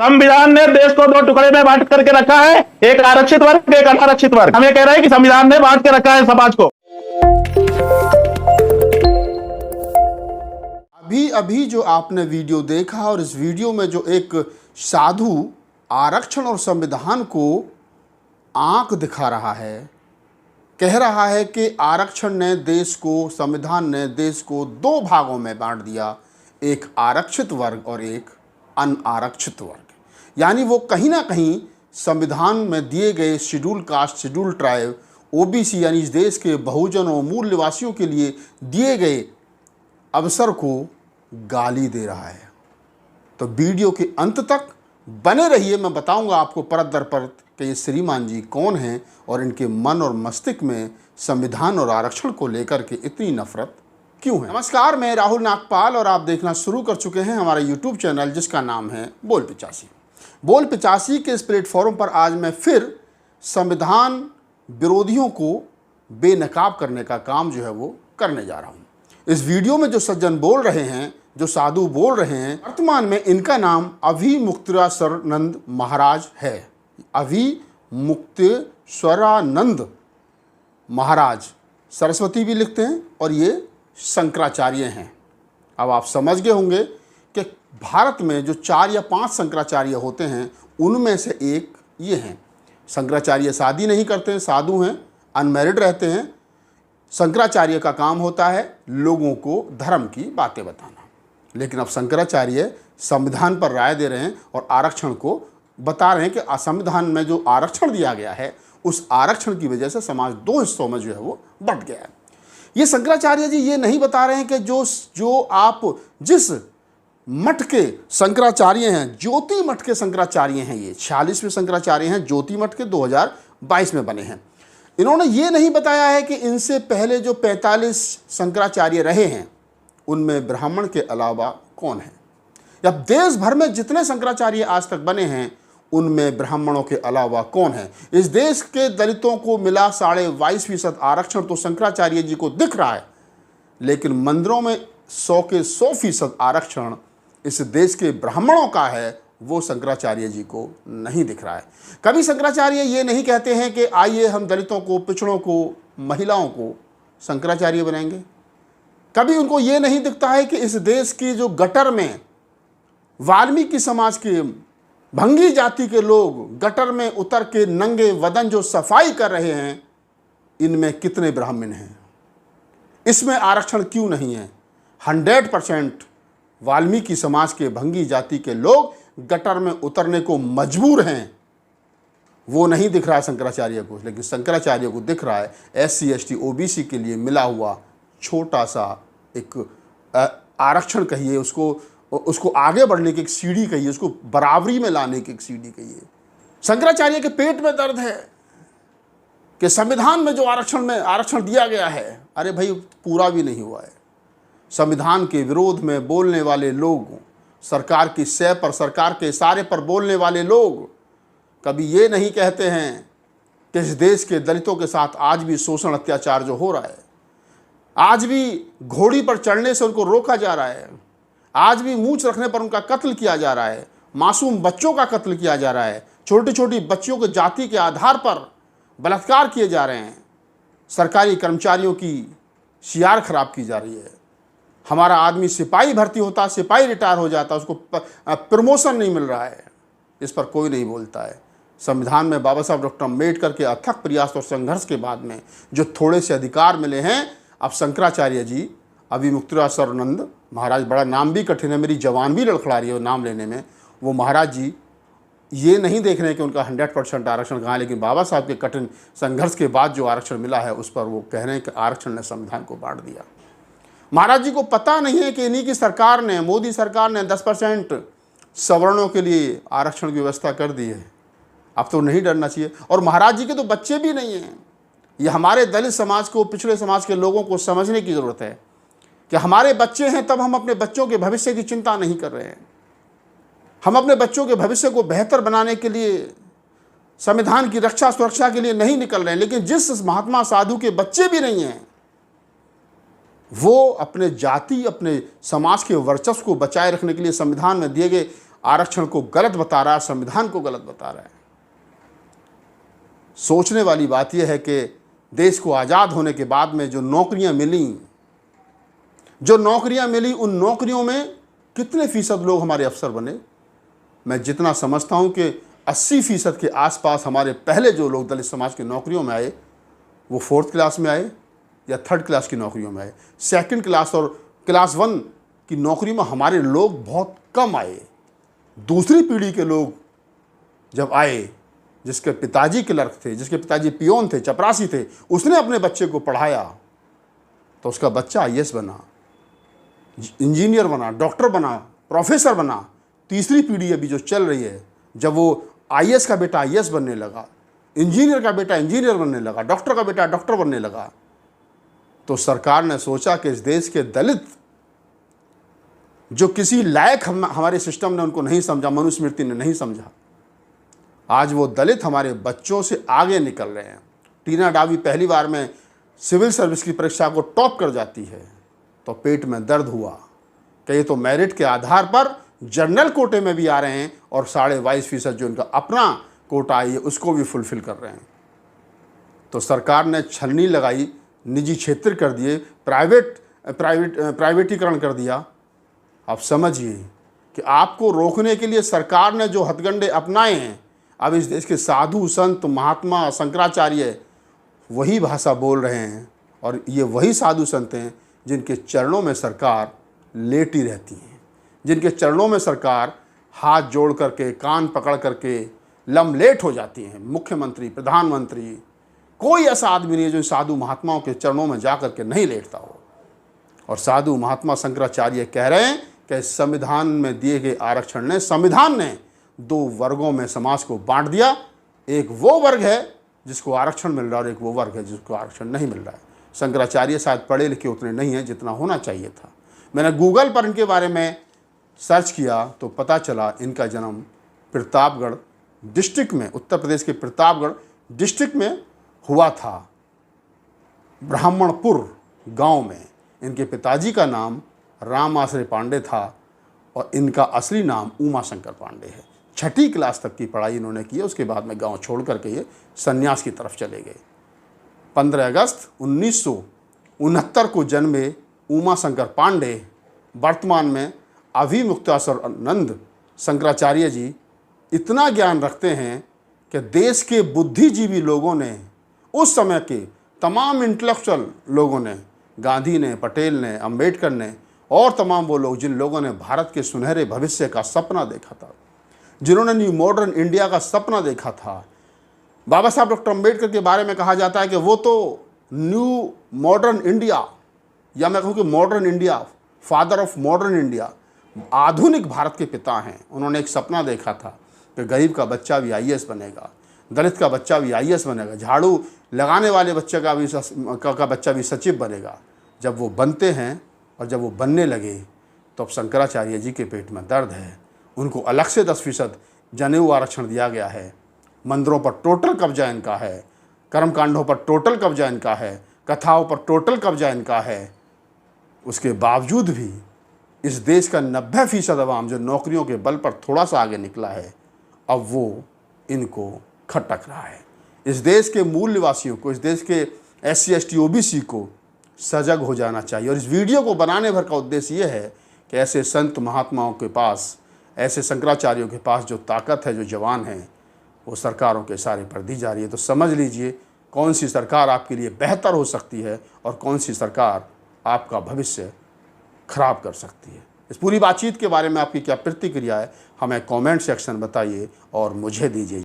संविधान ने देश को दो टुकड़े में बांट करके रखा है, एक आरक्षित वर्ग, एक अनारक्षित वर्ग। हम ये कह रहे हैं कि संविधान ने बांट के रखा है समाज को। अभी अभी जो आपने वीडियो देखा और इस वीडियो में जो एक साधु आरक्षण और संविधान को आंख दिखा रहा है, कह रहा है कि आरक्षण ने देश को, संविधान ने देश को दो भागों में बांट दिया, एक आरक्षित वर्ग और एक अनारक्षित वर्ग। यानी वो कहीं ना कहीं संविधान में दिए गए schedule caste, schedule tribe, OBC यानी इस देश के बहुजनों, मूल निवासियों के लिए दिए गए अवसर को गाली दे रहा है। तो वीडियो के अंत तक बने रहिए, मैं बताऊंगा आपको परत दर परत कि ये श्रीमान जी कौन हैं और इनके मन और मस्तिष्क में संविधान और आरक्षण को लेकर के इतनी नफरत क्यों है। नमस्कार, मैं राहुल नागपाल और आप देखना शुरू कर चुके हैं हमारा यूट्यूब चैनल जिसका नाम है बोल 85। बोल 85 के इस प्लेटफॉर्म पर आज मैं फिर संविधान विरोधियों को बेनकाब करने का काम जो है वो करने जा रहा हूँ। इस वीडियो में जो सज्जन बोल रहे हैं, जो साधु बोल रहे हैं, वर्तमान में इनका नाम अभिमुक्तेश्वरानंद महाराज है। अभिमुक्तेश्वरानंद महाराज सरस्वती भी लिखते हैं और ये शंकराचार्य हैं। अब आप समझ गए होंगे कि भारत में जो 4 या 5 शंकराचार्य होते हैं उनमें से एक ये हैं। शंकराचार्य शादी नहीं करते हैं, साधु हैं, अनमैरिड रहते हैं। शंकराचार्य का काम होता है लोगों को धर्म की बातें बताना। लेकिन अब शंकराचार्य संविधान पर राय दे रहे हैं और आरक्षण को बता रहे हैं कि संविधान में जो आरक्षण दिया गया है उस आरक्षण की वजह से समाज 2 हिस्सों में जो है वो बंट गया है। ये शंकराचार्य जी ये नहीं बता रहे हैं कि जो आप जिस मठ के शंकराचार्य हैं, ज्योति मठ के शंकराचार्य हैं, ये 46वें शंकराचार्य हैं, ज्योति मठ के 2022 में बने हैं। इन्होंने ये नहीं बताया है कि इनसे पहले जो 45 शंकराचार्य रहे हैं उनमें ब्राह्मण के अलावा कौन है। या देश भर में जितने शंकराचार्य आज तक बने हैं उनमें ब्राह्मणों के अलावा कौन है। इस देश के दलितों को मिला 22.5% आरक्षण तो शंकराचार्य जी को दिख रहा है, लेकिन मंदिरों में 100 के 100% आरक्षण इस देश के ब्राह्मणों का है, वो शंकराचार्य जी को नहीं दिख रहा है। कभी शंकराचार्य ये नहीं कहते हैं कि आइए हम दलितों को, पिछड़ों को, महिलाओं को शंकराचार्य बनाएंगे। कभी उनको ये नहीं दिखता है कि इस देश की जो गटर में वाल्मीकि समाज के, भंगी जाति के लोग गटर में उतर के नंगे वदन जो सफाई कर रहे हैं, इनमें कितने ब्राह्मण हैं, इसमें आरक्षण क्यों नहीं है। 100% वाल्मीकि समाज के, भंगी जाति के लोग गटर में उतरने को मजबूर हैं। वो नहीं दिख रहा है शंकराचार्य को, लेकिन शंकराचार्य को दिख रहा है SC ST OBC के लिए मिला हुआ छोटा सा एक आरक्षण कहिए, उसको आगे बढ़ने की एक सीढ़ी कहिए, उसको बराबरी में लाने की एक सीढ़ी कहिए। शंकराचार्य के पेट में दर्द है कि संविधान में जो आरक्षण दिया गया है, अरे भाई पूरा भी नहीं हुआ है। संविधान के विरोध में बोलने वाले लोग, सरकार की सह पर, सरकार के इशारे पर बोलने वाले लोग कभी ये नहीं कहते हैं कि इस देश के दलितों के साथ आज भी शोषण, अत्याचार जो हो रहा है, आज भी घोड़ी पर चढ़ने से उनको रोका जा रहा है, आज भी मूंछ रखने पर उनका कत्ल किया जा रहा है, मासूम बच्चों का कत्ल किया जा रहा है, छोटी छोटी बच्चियों के जाति के आधार पर बलात्कार किए जा रहे हैं, सरकारी कर्मचारियों की शियार खराब की जा रही है। हमारा आदमी सिपाही भर्ती होता, सिपाही रिटायर हो जाता, उसको प्रमोशन नहीं मिल रहा है, इस पर कोई नहीं बोलता है। संविधान में बाबा साहब डॉक्टर अम्बेडकर के अथक प्रयास और संघर्ष के बाद में जो थोड़े से अधिकार मिले हैं, अब शंकराचार्य जी, अभिमुक्तेश्वरानंद महाराज, बड़ा नाम भी कठिन है, मेरी जवान भी लड़खड़ा रही है नाम लेने में, वो महाराज जी ये नहीं देख रहे हैं कि उनका 100% आरक्षण कहाँ है, लेकिन बाबा साहब के कठिन संघर्ष के बाद जो आरक्षण मिला है उस पर वो कह रहे हैं कि आरक्षण ने संविधान को बांट दिया। महाराज जी को पता नहीं है कि इन्हीं की सरकार ने, मोदी सरकार ने 10% सवर्णों के लिए आरक्षण की व्यवस्था कर दी है। अब तो नहीं डरना चाहिए। और महाराज जी के तो बच्चे भी नहीं हैं। ये हमारे दलित समाज को, पिछड़े समाज के लोगों को समझने की ज़रूरत है कि हमारे बच्चे हैं, तब हम अपने बच्चों के भविष्य की चिंता नहीं कर रहे हैं। हम अपने बच्चों के भविष्य को बेहतर बनाने के लिए, संविधान की रक्षा सुरक्षा के लिए नहीं निकल रहे हैं। लेकिन जिस महात्मा साधु के बच्चे भी नहीं हैं, वो अपने जाति, अपने समाज के वर्चस्व को बचाए रखने के लिए संविधान में दिए गए आरक्षण को गलत बता रहा है, संविधान को गलत बता रहा है। सोचने वाली बात यह है कि देश को आज़ाद होने के बाद में जो नौकरियां मिली, उन नौकरियों में कितने फीसद लोग हमारे अफसर बने? मैं जितना समझता हूं कि 80% के आसपास हमारे पहले जो लोग दलित समाज की नौकरियों में आए वो 4th क्लास में आए या 3rd क्लास की नौकरियों में आए। 2nd क्लास और क्लास 1 की नौकरी में हमारे लोग बहुत कम आए। दूसरी पीढ़ी के लोग जब आए, जिसके पिताजी क्लर्क थे, जिसके पिताजी पियोन थे, चपरासी थे, उसने अपने बच्चे को पढ़ाया तो उसका बच्चा IAS बना, इंजीनियर बना, डॉक्टर बना, प्रोफेसर बना। तीसरी पीढ़ी अभी जो चल रही है, जब वो IAS का बेटा IAS बनने लगा, इंजीनियर का बेटा इंजीनियर बनने लगा, डॉक्टर का बेटा डॉक्टर बनने लगा, तो सरकार ने सोचा कि इस देश के दलित जो किसी लायक हमारे सिस्टम ने उनको नहीं समझा, मनुस्मृति ने नहीं समझा, आज वो दलित हमारे बच्चों से आगे निकल रहे हैं। टीना डावी पहली बार में सिविल सर्विस की परीक्षा को टॉप कर जाती है तो पेट में दर्द हुआ कि ये तो मेरिट के आधार पर जनरल कोटे में भी आ रहे हैं और 22.5% जो उनका अपना कोटा है उसको भी फुलफिल कर रहे हैं। तो सरकार ने छलनी लगाई, निजी क्षेत्र कर दिए, प्राइवेटीकरण कर दिया। आप समझिए कि आपको रोकने के लिए सरकार ने जो हथकंडे अपनाए हैं, अब इस देश के साधु संत महात्मा शंकराचार्य वही भाषा बोल रहे हैं और ये वही साधु संत हैं जिनके चरणों में सरकार लेटी रहती है, जिनके चरणों में सरकार हाथ जोड़ करके, कान पकड़ करके लमलेट हो जाती हैं। मुख्यमंत्री, प्रधानमंत्री, कोई ऐसा आदमी नहीं है जो साधु महात्माओं के चरणों में जा करके नहीं लेटता हो। और साधु महात्मा शंकराचार्य कह रहे हैं कि संविधान में दिए गए आरक्षण ने, संविधान ने 2 वर्गों में समाज को बांट दिया। एक वो वर्ग है जिसको आरक्षण मिल रहा है और एक वो वर्ग है जिसको आरक्षण नहीं मिल रहा है। शंकराचार्य शायद पढ़े लिखे उतने नहीं हैं जितना होना चाहिए था। मैंने गूगल पर इनके बारे में सर्च किया तो पता चला इनका जन्म प्रतापगढ़ डिस्ट्रिक्ट में, उत्तर प्रदेश के प्रतापगढ़ डिस्ट्रिक्ट में हुआ था, ब्राह्मणपुर गांव में। इनके पिताजी का नाम राम आश्रय पांडे था और इनका असली नाम उमा शंकर पांडे है। 6ठी क्लास तक की पढ़ाई इन्होंने की है, उसके बाद में गांव छोड़ करके ये सन्यास की तरफ चले गए। 15 अगस्त 1969 को जन्मे उमा शंकर पांडे वर्तमान में अभिमुक्तासुरानंद शंकराचार्य जी इतना ज्ञान रखते हैं कि देश के बुद्धिजीवी लोगों ने, उस समय के तमाम इंटेलेक्चुअल लोगों ने, गांधी ने, पटेल ने, अंबेडकर ने और तमाम वो लोग जिन लोगों ने भारत के सुनहरे भविष्य का सपना देखा था, जिन्होंने न्यू मॉडर्न इंडिया का सपना देखा था। बाबा साहब डॉक्टर अंबेडकर के बारे में कहा जाता है कि वो तो न्यू मॉडर्न इंडिया, या मैं कहूँ कि modern India, father of modern India, आधुनिक भारत के पिता हैं। उन्होंने एक सपना देखा था कि गरीब का बच्चा भी IAS बनेगा, दलित का बच्चा भी IAS बनेगा, झाड़ू लगाने वाले बच्चे का बच्चा भी सचिव बनेगा। जब वो बनते हैं और जब वो बनने लगे तो अब शंकराचार्य जी के पेट में दर्द है। उनको अलग से 10% जनेऊ आरक्षण दिया गया है। मंदिरों पर टोटल कब्जा इनका है, कर्मकांडों पर टोटल कब्जा इनका है, कथाओं पर टोटल कब्जा इनका है। उसके बावजूद भी इस देश का 90% अवाम जो नौकरियों के बल पर थोड़ा सा आगे निकला है, अब वो इनको खटक रहा है। इस देश के मूल निवासियों को, इस देश के SC ST OBC को सजग हो जाना चाहिए। और इस वीडियो को बनाने भर का उद्देश्य ये है कि ऐसे संत महात्माओं के पास, ऐसे शंकराचार्यों के पास जो ताकत है, जो जवान है, वो सरकारों के इशारे पर दी जा रही है। तो समझ लीजिए कौन सी सरकार आपके लिए बेहतर हो सकती है और कौन सी सरकार आपका भविष्य खराब कर सकती है। इस पूरी बातचीत के बारे में आपकी क्या प्रतिक्रिया है, हमें कमेंट सेक्शन बताइए और मुझे दीजिए।